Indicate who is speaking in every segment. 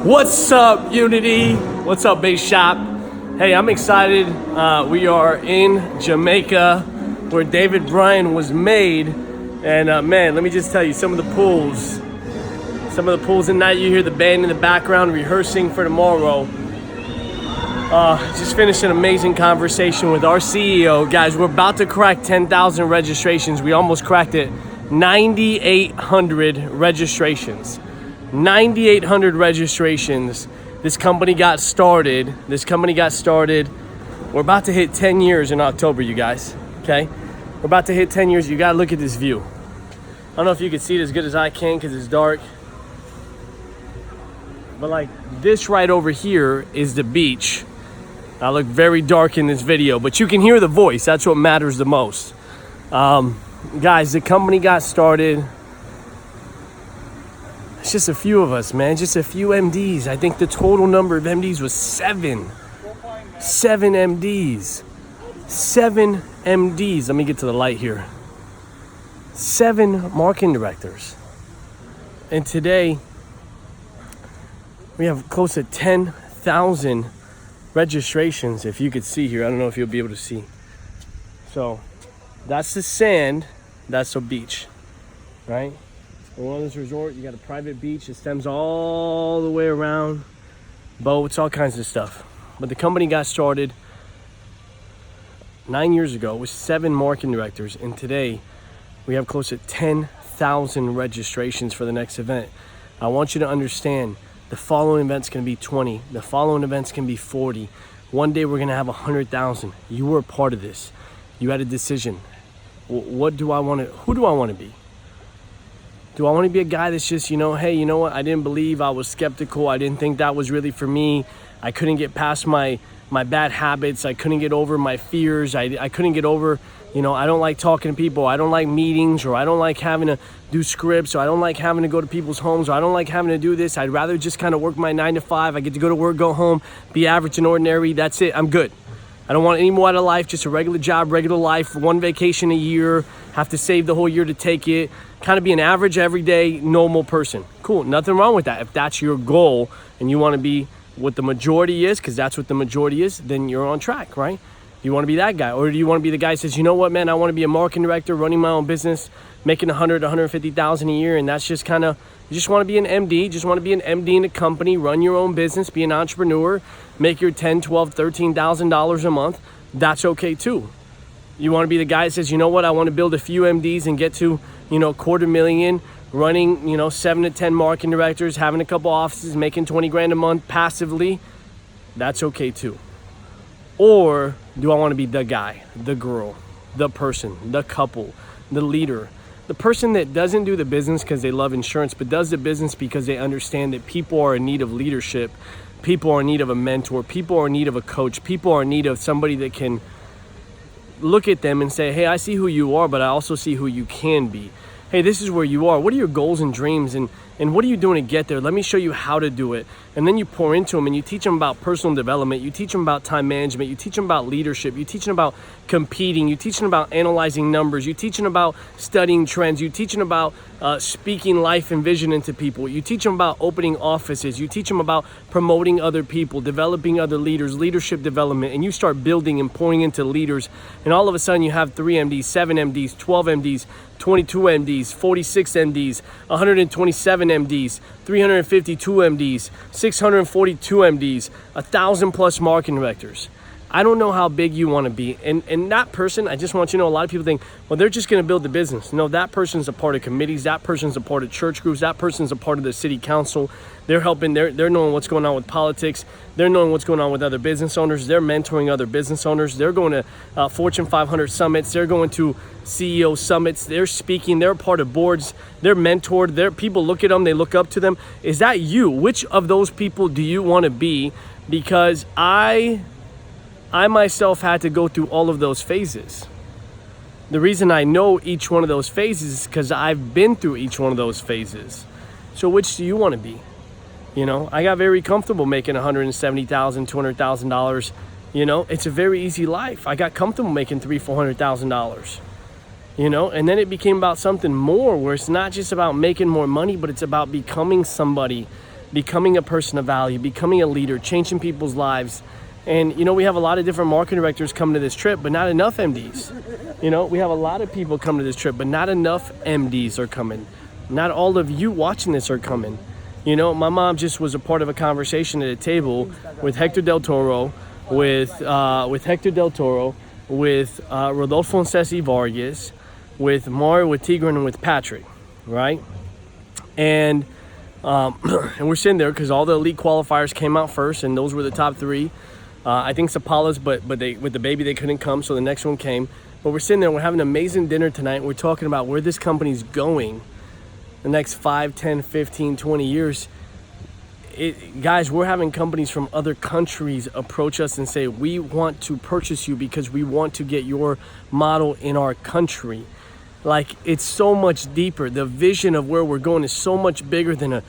Speaker 1: What's up, Unity? What's up, Base Shop? Hey, I'm excited. We are in Jamaica, where David Bryan was made. And man, let me just tell you, some of the pools at night, you hear the band in the background rehearsing for tomorrow. Just finished an amazing conversation with our CEO. Guys, we're about to crack 10,000 registrations. We almost cracked it. 9,800 registrations. 9,800 registrations. This company got started. We're about to hit 10 years in October, you guys. Okay? We're about to hit 10 years. You gotta look at this view. I don't know if you can see it as good as I can because it's dark. But like this right over here is the beach. I look very dark in this video, but you can hear the voice. That's what matters the most. Guys, the company got started. It's just a few of us, man. Just a few MDs. I think the total number of MDs was 7. 7 MDs. 7 MDs. Let me get to the light here. 7 marketing directors. And today, we have close to 10,000 registrations. If you could see here, I don't know if you'll be able to see. So, that's the sand. That's the beach, right? On this resort, you got a private beach. It stems all the way around, boats, all kinds of stuff. But the company got started 9 years ago with 7 marketing directors, and today we have close to 10,000 registrations for the next event. I want you to understand the following event's going to be 20. The following event's going to be 40. One day we're going to have 100,000. You were a part of this. You had a decision. What do I want to? Who do I want to be? Do I want to be a guy that's just, hey, you know what? I didn't believe. I was skeptical. I didn't think that was really for me. I couldn't get past my bad habits. I couldn't get over my fears. I couldn't get over, I don't like talking to people. I don't like meetings, or I don't like having to do scripts, or I don't like having to go to people's homes, or I don't like having to do this. I'd rather just kind of work my 9 to 5. I get to go to work, go home, be average and ordinary. That's it. I'm good. I don't want any more out of life, just a regular job, regular life, 1 vacation a year, have to save the whole year to take it, kind of be an average, everyday, normal person. Cool, nothing wrong with that. If that's your goal and you want to be what the majority is, because that's what the majority is, then you're on track, right? You want to be that guy, or do you want to be the guy who says, you know what, man, I want to be a marketing director, running my own business, making 100, 150,000 a year, and that's just kind of, you just want to be an MD, just want to be an MD in a company, run your own business, be an entrepreneur, make your $10, $12, $13,000 a month. That's okay too. You want to be the guy that says, you know what, I want to build a few MDs and get to, $250,000, running, 7 to 10 marketing directors, having a couple offices, making 20 grand a month passively. That's okay too. Or do I want to be the guy, the girl, the person, the couple, the leader, the person that doesn't do the business because they love insurance, but does the business because they understand that people are in need of leadership, people are in need of a mentor, people are in need of a coach, people are in need of somebody that can look at them and say, hey, I see who you are, but I also see who you can be. Hey, this is where you are. What are your goals and dreams, and what are you doing to get there? Let me show you how to do it. And then you pour into them and you teach them about personal development. You teach them about time management. You teach them about leadership. You teach them about competing. You teach them about analyzing numbers. You teach them about studying trends. You teach them about speaking life and vision into people. You teach them about opening offices. You teach them about promoting other people, developing other leaders, leadership development. And you start building and pouring into leaders. And all of a sudden you have 3 MDs, 7 MDs, 12 MDs, 22 MDs, 46 MDs, 127 MDs, 352 MDs, 642 MDs, 1,000 plus marketing directors. I don't know how big you want to be. And that person, I just want you to know, a lot of people think, well, they're just going to build the business. No, that person's a part of committees. That person's a part of church groups. That person's a part of the city council. They're helping. They're knowing what's going on with politics. They're knowing what's going on with other business owners. They're mentoring other business owners. They're going to Fortune 500 summits. They're going to CEO summits. They're speaking. They're part of boards. They're mentored. People look at them. They look up to them. Is that you? Which of those people do you want to be? Because I myself had to go through all of those phases. The reason I know each one of those phases is because I've been through each one of those phases. So which do you want to be? I got very comfortable making $170,000, $200,000. It's a very easy life. I got comfortable making $300,000, $400,000. And then it became about something more, where it's not just about making more money, but it's about becoming somebody becoming a person of value, becoming a leader, changing people's lives. And, you know, we have a lot of different marketing directors coming to this trip, but not enough MDs. You know, we have a lot of people coming to this trip, but not enough MDs are coming. Not all of you watching this are coming. You know, my mom just was a part of a conversation at a table with Hector Del Toro, with Rodolfo Ceci Vargas, with Mario, with Tigran, and with Patrick, right? And and we're sitting there because all the elite qualifiers came out first, and those were the top three. I think Sapalas, but they, with the baby, they couldn't come, so the next one came. But we're sitting there, we're having an amazing dinner tonight. We're talking about where this company's going the next 5, 10, 15, 20 years. Guys, we're having companies from other countries approach us and say, we want to purchase you because we want to get your model in our country. Like, it's so much deeper. The vision of where we're going is so much bigger than a,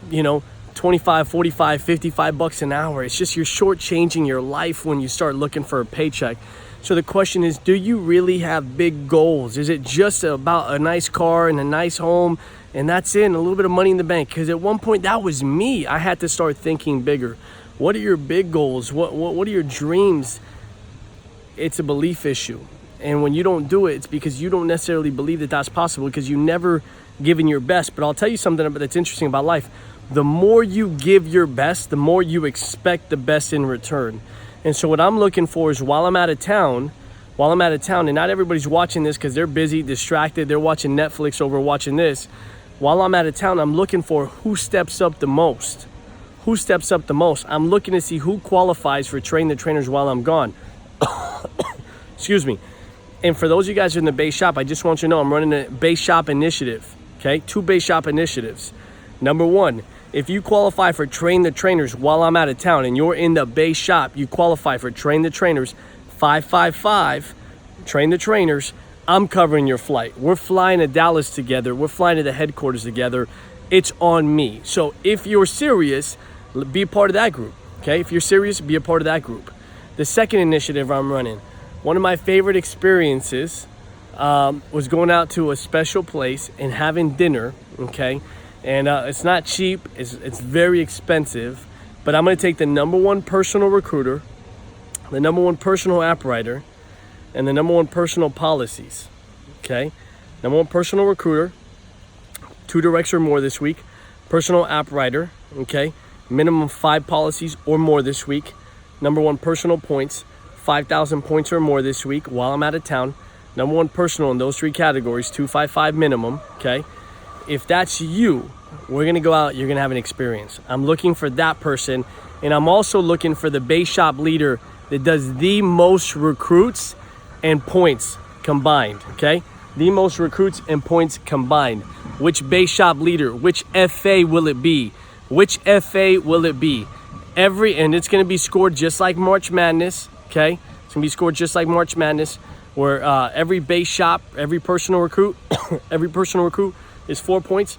Speaker 1: you know, 25, 45, 55 bucks an hour. It's just you're shortchanging your life when you start looking for a paycheck. So the question is, do you really have big goals? Is it just about a nice car and a nice home and that's it, and a little bit of money in the bank? Because at one point that was me. I had to start thinking bigger. What are your big goals? What are your dreams? It's a belief issue. And when you don't do it, it's because you don't necessarily believe that that's possible, because you never given your best. But I'll tell you something that's interesting about life. The more you give your best, the more you expect the best in return. And so what I'm looking for is while I'm out of town, and not everybody's watching this because they're busy, distracted, they're watching Netflix over watching this. While I'm out of town, I'm looking for who steps up the most. Who steps up the most? I'm looking to see who qualifies for Train the Trainers while I'm gone. Excuse me. And for those of you guys in the base shop, I just want you to know I'm running a base shop initiative. Okay, 2 base shop initiatives. Number 1, if you qualify for Train the Trainers while I'm out of town and you're in the base shop, you qualify for Train the Trainers 555, Train the Trainers, I'm covering your flight. We're flying to Dallas together. We're flying to the headquarters together. It's on me. So if you're serious, be a part of that group. Okay, if you're serious, be a part of that group. The second initiative I'm running, one of my favorite experiences was going out to a special place and having dinner, okay? And it's not cheap, it's very expensive, but I'm gonna take the #1 personal recruiter, the #1 personal app writer, and the #1 personal policies, okay? #1 personal recruiter, 2 directs or more this week, personal app writer, okay? Minimum 5 policies or more this week, #1 personal points, 5,000 points or more this week while I'm out of town. #1 personal in those 3 categories, 255 minimum, okay? If that's you, we're gonna go out, you're gonna have an experience. I'm looking for that person, and I'm also looking for the base shop leader that does the most recruits and points combined, okay? The most recruits and points combined. Which base shop leader, which FA will it be? Which FA will it be? And it's gonna be scored just like March Madness, okay? It's gonna be scored just like March Madness, where every base shop, every personal recruit, every personal recruit is 4 points.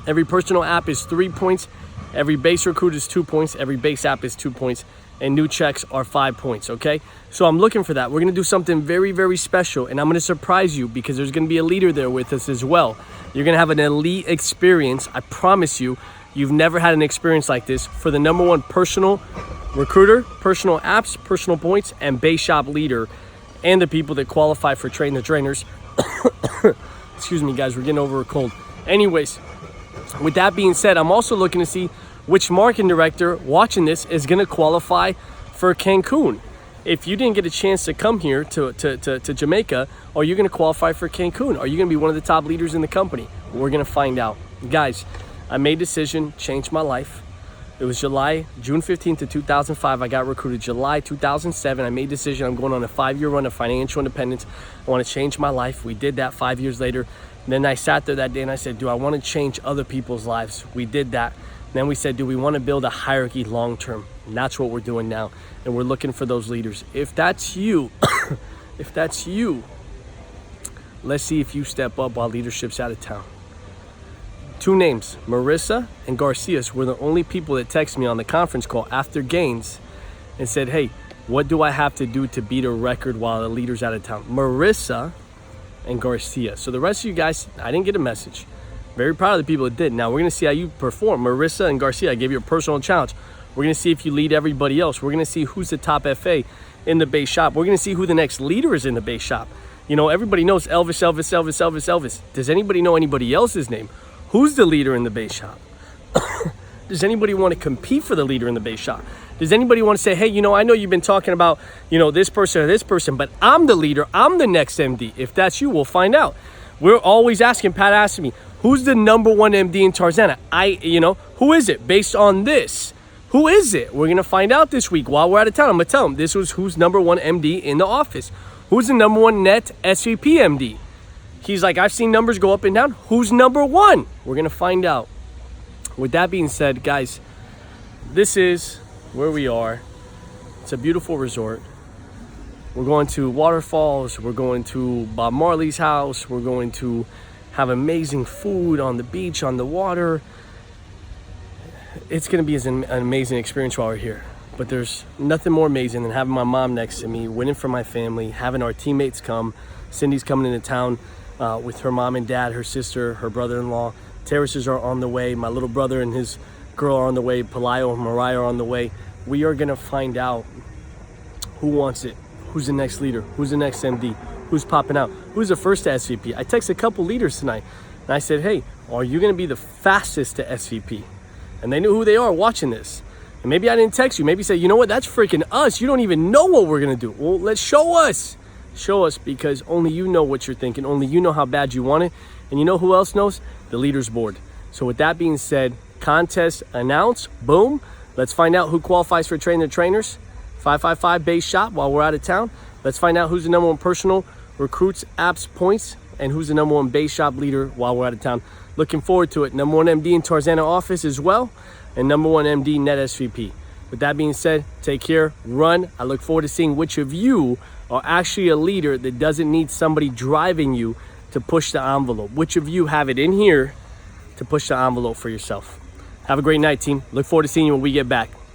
Speaker 1: Every personal app is 3 points. Every base recruit is 2 points. Every base app is 2 points. And new checks are 5 points, okay? So I'm looking for that. We're gonna do something very, very special, and I'm gonna surprise you because there's gonna be a leader there with us as well. You're gonna have an elite experience. I promise you, you've never had an experience like this for the #1 personal recruiter, personal apps, personal points, and base shop leader, and the people that qualify for Train the Trainers. Excuse me, guys, we're getting over a cold. Anyways, with that being said, I'm also looking to see which marketing director watching this is going to qualify for Cancun. If you didn't get a chance to come here to Jamaica, are you going to qualify for Cancun? Are you going to be one of the top leaders in the company? We're going to find out. Guys, I made a decision, changed my life. It was June 15th of 2005. I got recruited. July 2007, I made a decision. I'm going on a 5-year run of financial independence. I want to change my life. We did that 5 years later. And then I sat there that day and I said, do I want to change other people's lives? We did that. And then we said, do we want to build a hierarchy long term? And that's what we're doing now. And we're looking for those leaders. If that's you, let's see if you step up while leadership's out of town. 2 names, Marissa and Garcias, were the only people that texted me on the conference call after gains and said, hey, what do I have to do to beat a record while the leader's out of town? Marissa and Garcia. So the rest of you guys, I didn't get a message. Very proud of the people that did. Now we're gonna see how you perform. Marissa and Garcia, I gave you a personal challenge. We're gonna see if you lead everybody else. We're gonna see who's the top FA in the base shop. We're gonna see who the next leader is in the base shop. You know, everybody knows Elvis, Elvis, Elvis, Elvis, Elvis. Does anybody know anybody else's name? Who's the leader in the base shop? Does anybody want to compete for the leader in the base shop? Does anybody want to say, hey, you know, I know you've been talking about, you know, this person or this person, but I'm the leader, I'm the next MD. If that's you, we'll find out. We're always asking, Pat asked me, who's the number one MD in Tarzana? Who is it based on this? Who is it? We're going to find out this week while we're out of town. I'm going to tell them this was who's number one MD in the office. Who's the number one net SVP MD? He's like, I've seen numbers go up and down. Who's number one? We're going to find out. With that being said, guys, this is where we are. It's a beautiful resort. We're going to waterfalls. We're going to Bob Marley's house. We're going to have amazing food on the beach, on the water. It's going to be an amazing experience while we're here. But there's nothing more amazing than having my mom next to me, winning for my family, having our teammates come. Cindy's coming into town with her mom and dad, her sister, her brother-in-law. Terraces are on the way. My little brother and his girl are on the way. Pelayo and Mariah are on the way. We are going to find out who wants it, who's the next leader, who's the next MD, who's popping out, who's the first to SVP. I texted a couple leaders tonight, and I said, hey, are you going to be the fastest to SVP? And they knew who they are watching this. And maybe I didn't text you. Maybe say, you know what, that's freaking us. You don't even know what we're going to do. Well, let's show us. Show us, because only you know what you're thinking. Only you know how bad you want it. And you know who else knows? The leaders board. So with that being said, contest announced, boom. Let's find out who qualifies for Train the Trainers. 555 base shop while we're out of town. Let's find out who's the number one personal recruits apps points and who's the number one base shop leader while we're out of town. Looking forward to it. Number one MD in Tarzana office as well, and number one MD net SVP. With that being said, take care, run. I look forward to seeing which of you are actually a leader that doesn't need somebody driving you to push the envelope. Which of you have it in here to push the envelope for yourself? Have a great night, team. Look forward to seeing you when we get back.